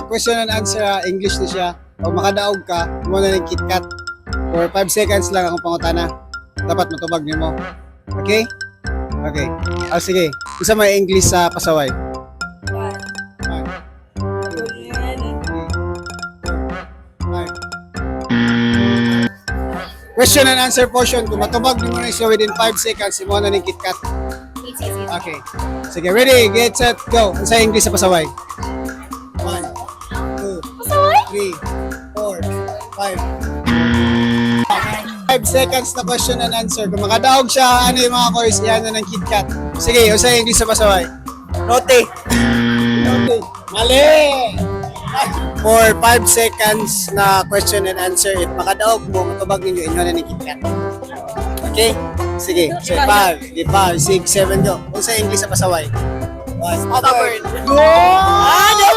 question and answer, English na siya. O makadaog ka, mo na ng KitKat. For 5 seconds lang akong pangutana. Dapat matubag niyo mo. Okay? Okay. Sige. Isa may English sa pasaway. 1, 2, 3, 4, 5. Question and answer portion. Kung matubag niyo na siya within 5 seconds, mo na ng KitKat. Okay. Sige, ready, get set, go. Sa English sa pasaway. 1, 2, 3, 4, 5. 5 seconds na question and answer. Kung makadaog siya, ano yung mga course, yan na ng KitKat. Sige, sa English sa pasaway. Rote. Okay. Mali! For 5 seconds na question and answer, if makadaog mo, matubag ninyo, inyo na ng KitKat. Okay? Sige. So, 5, 6, 7, go. Kung sa English sa pasaway. 1, Stubborn. Go!